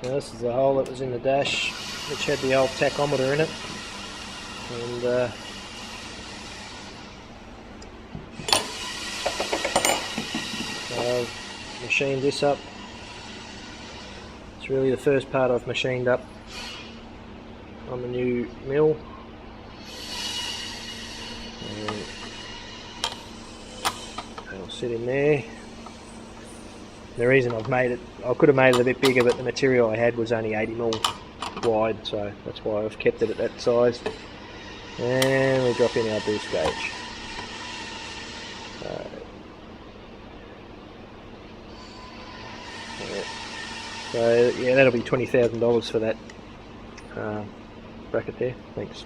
Now this is the hole that was in the dash, which had the old tachometer in it, and I've machined this up. It's really the first part I've machined up on the new mill. It'll sit in there. The reason I've made it, I could have made it a bit bigger, but the material I had was only 80mm wide, so that's why I've kept it at that size. And we drop in our boost gauge. So yeah, that'll be $20,000 for that bracket there. Thanks.